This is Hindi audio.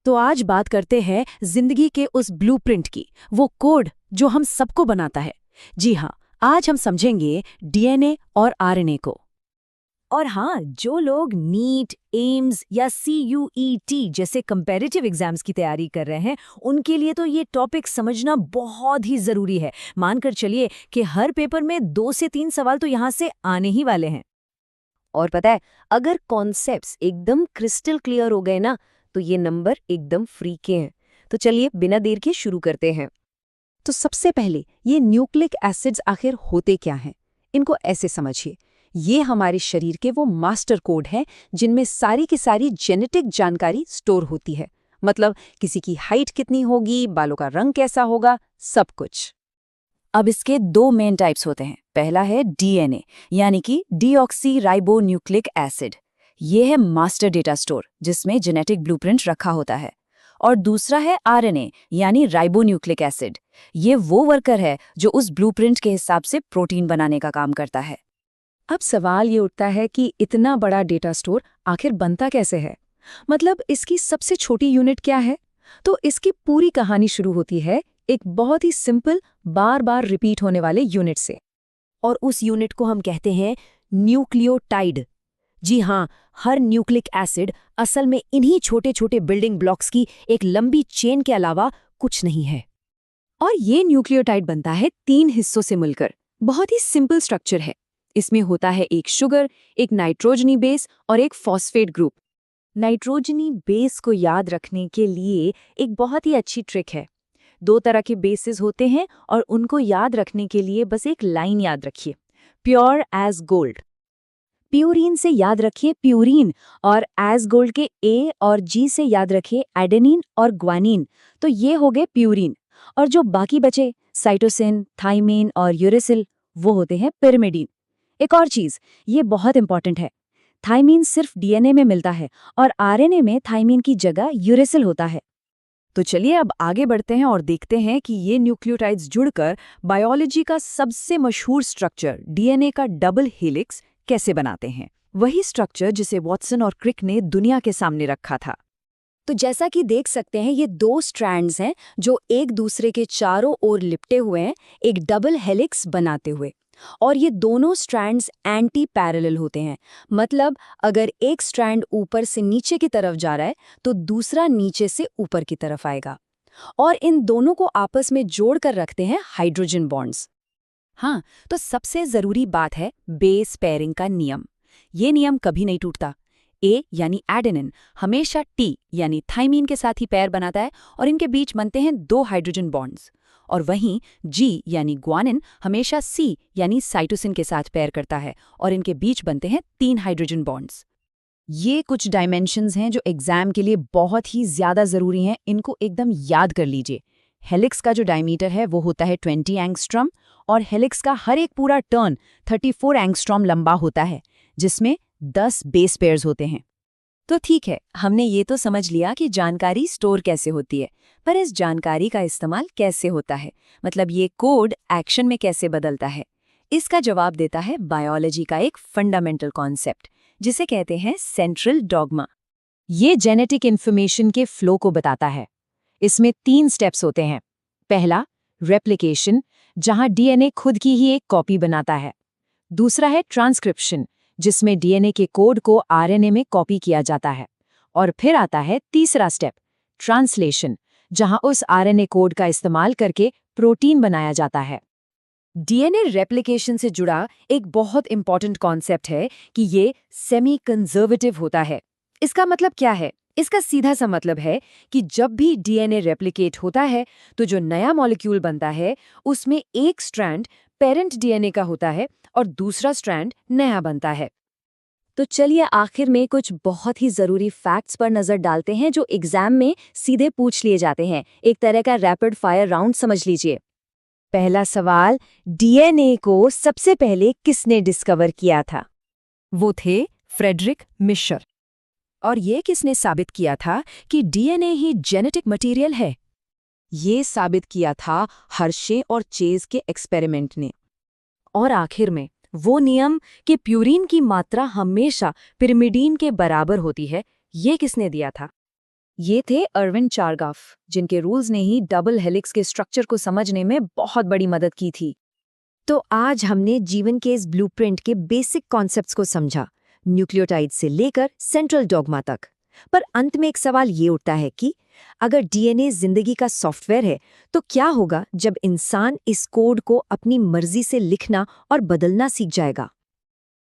तो आज बात करते हैं जिंदगी के उस ब्लूप्रिंट की, वो कोड जो हम सबको बनाता है। जी हाँ, आज हम समझेंगे डीएनए और आरएनए को। और हाँ, जो लोग नीट, एम्स या सीयूईटी जैसे कंपैरेटिव एग्जाम्स की तैयारी कर रहे हैं, उनके लिए तो ये टॉपिक समझना बहुत ही जरूरी है। मानकर चलिए कि हर पेपर में 2 से 3 सवाल तो यहाँ से आने ही वाले हैं। और पता है, अगर कॉन्सेप्ट्स एकदम क्रिस्टल क्लियर हो गए ना, तो ये नंबर एकदम फ्री के हैं। तो चलिए बिना देर के शुरू करते हैं। तो सबसे पहले ये न्यूक्लिक एसिड्स आखिर होते क्या हैं? इनको ऐसे समझिए, ये हमारे शरीर के वो मास्टर कोड हैं जिनमें सारी की सारी जेनेटिक जानकारी स्टोर होती है। मतलब किसी की हाइट कितनी होगी, बालों का रंग कैसा होगा, सब कुछ। अब इसके 2 मेन टाइप्स होते हैं। पहला है डीएनए, यानी कि डीऑक्सी राइबो न्यूक्लिक एसिड। ये है मास्टर डेटा स्टोर जिसमें जेनेटिक ब्लूप्रिंट रखा होता है। और दूसरा है आरएनए, यानी राइबो न्यूक्लिक एसिड। ये वो वर्कर है जो उस ब्लूप्रिंट के हिसाब से प्रोटीन बनाने का काम करता है। अब सवाल ये उठता है कि इतना बड़ा डेटा स्टोर आखिर बनता कैसे है? मतलब इसकी सबसे छोटी यूनिट क्या है? तो इसकी पूरी कहानी शुरू होती है एक बहुत ही सिंपल, बार बार रिपीट होने वाले यूनिट से। और उस यूनिट को हम कहते हैं न्यूक्लियोटाइड। जी हाँ, हर न्यूक्लिक एसिड असल में इन्हीं छोटे छोटे बिल्डिंग ब्लॉक्स की एक लंबी चेन के अलावा कुछ नहीं है। और ये न्यूक्लियोटाइड बनता है 3 हिस्सों से मिलकर। बहुत ही सिंपल स्ट्रक्चर है। इसमें होता है एक शुगर, एक नाइट्रोजनी बेस और एक फॉस्फेट ग्रुप। नाइट्रोजनी बेस को याद रखने के लिए एक बहुत ही अच्छी ट्रिक है। 2 तरह के बेसेस होते हैं और उनको याद रखने के लिए बस एक लाइन याद रखिए, प्योर एज गोल्ड। प्यूरीन से याद रखिए प्यूरीन, और एज गोल्ड के ए और जी से याद रखिए एडेनिन और ग्वानिन। तो ये हो गए प्यूरीन। और जो बाकी बचे साइटोसिन, थाइमिन और यूरेसिल, वो होते हैं पिरिमिडीन। एक और चीज, ये बहुत इंपॉर्टेंट है, थाइमिन सिर्फ डीएनए में मिलता है और आरएनए में थाइमिन की जगह यूरेसिल होता है। तो चलिए अब आगे बढ़ते हैं और देखते हैं कि ये न्यूक्लियोटाइड्स जुड़कर बायोलॉजी का सबसे मशहूर स्ट्रक्चर डीएनए का डबल हेलिक्स कैसे बनाते हैं। वही स्ट्रक्चर जिसे वॉटसन और क्रिक ने दुनिया के सामने रखा था। तो जैसा कि देख सकते हैं, ये 2 स्ट्रैंड्स हैं जो एक दूसरे के चारों ओर लिपटे हुए हैं, एक डबल हेलिक्स बनाते हुए। और ये दोनों स्ट्रैंड्स एंटी पैरेलल होते हैं। मतलब अगर एक स्ट्रैंड ऊपर से नीचे की तरफ जा रहा है तो दूसरा नीचे से ऊपर की तरफ आएगा। और इन दोनों को आपस में जोड़कर रखते हैं हाइड्रोजन बॉन्ड्स। हाँ, तो सबसे जरूरी बात है बेस पेयरिंग का नियम। ये नियम कभी नहीं टूटता। ए यानी एडेनिन हमेशा टी यानी थाइमीन के साथ ही पेयर बनाता है और इनके बीच बनते हैं 2 हाइड्रोजन बॉन्ड्स। और वहीं जी यानी ग्वानिन हमेशा सी यानी साइटोसिन के साथ पेयर करता है और इनके बीच बनते हैं 3 हाइड्रोजन बॉन्ड्स। ये कुछ डायमेंशंस हैं जो एग्जाम के लिए बहुत ही ज्यादा जरूरी हैं, इनको एकदम याद कर लीजिए। हेलिक्स का जो डायमीटर है वो होता है 20 एंगस्ट्रॉम और हेलिक्स का हर एक पूरा टर्न 34 एंगस्ट्रॉम लंबा होता है, जिसमें 10 बेस पेयर्स होते हैं। तो ठीक है, हमने ये तो समझ लिया कि जानकारी स्टोर कैसे होती है, पर इस जानकारी का इस्तेमाल कैसे होता है, मतलब ये कोड एक्शन में कैसे बदलता है। इसका जवाब देता है बायोलॉजी का एक फंडामेंटल कॉन्सेप्ट, जिसे कहते हैं सेंट्रल डॉगमा। ये जेनेटिक इन्फॉर्मेशन के फ्लो को बताता है। इसमें 3 स्टेप्स होते हैं। पहला, रेप्लिकेशन, जहां डीएनए खुद की ही एक कॉपी बनाता है। दूसरा है ट्रांसक्रिप्शन, जिसमें डीएनए के कोड को आरएनए में कॉपी किया जाता है। और फिर आता है तीसरा स्टेप, ट्रांसलेशन, जहां उस आरएनए कोड का इस्तेमाल करके प्रोटीन बनाया जाता है। डीएनए रेप्लिकेशन से जुड़ा एक बहुत इंपॉर्टेंट कॉन्सेप्ट है कि ये सेमी कंजर्वेटिव होता है। इसका मतलब क्या है? इसका सीधा सा मतलब है कि जब भी डीएनए रेप्लिकेट होता है तो जो नया मॉलिक्यूल बनता है उसमें एक स्ट्रैंड पेरेंट डीएनए का होता है और दूसरा स्ट्रैंड नया बनता है। तो चलिए आखिर में कुछ बहुत ही जरूरी फैक्ट्स पर नजर डालते हैं जो एग्जाम में सीधे पूछ लिए जाते हैं। एक तरह का रैपिड फायर राउंड समझ लीजिए। पहला सवाल, डीएनए को सबसे पहले किसने डिस्कवर किया था? वो थे फ्रेडरिक मिशर। और ये किसने साबित किया था कि डीएनए ही जेनेटिक मटेरियल है? ये साबित किया था हर्शे और चेज के एक्सपेरिमेंट ने। और आखिर में वो नियम कि प्यूरीन की मात्रा हमेशा पिरिमिडीन के बराबर होती है, ये किसने दिया था? ये थे अरविंद चारगाफ, जिनके रूल्स ने ही डबल हेलिक्स के स्ट्रक्चर को समझने में बहुत बड़ी मदद की थी। तो आज हमने जीवन के इस ब्लूप्रिंट के बेसिक कॉन्सेप्ट्स को समझा, न्यूक्लियोटाइड से लेकर सेंट्रल डॉगमा तक। पर अंत में एक सवाल ये उठता है कि अगर डीएनए जिंदगी का सॉफ्टवेयर है, तो क्या होगा जब इंसान इस कोड को अपनी मर्जी से लिखना और बदलना सीख जाएगा?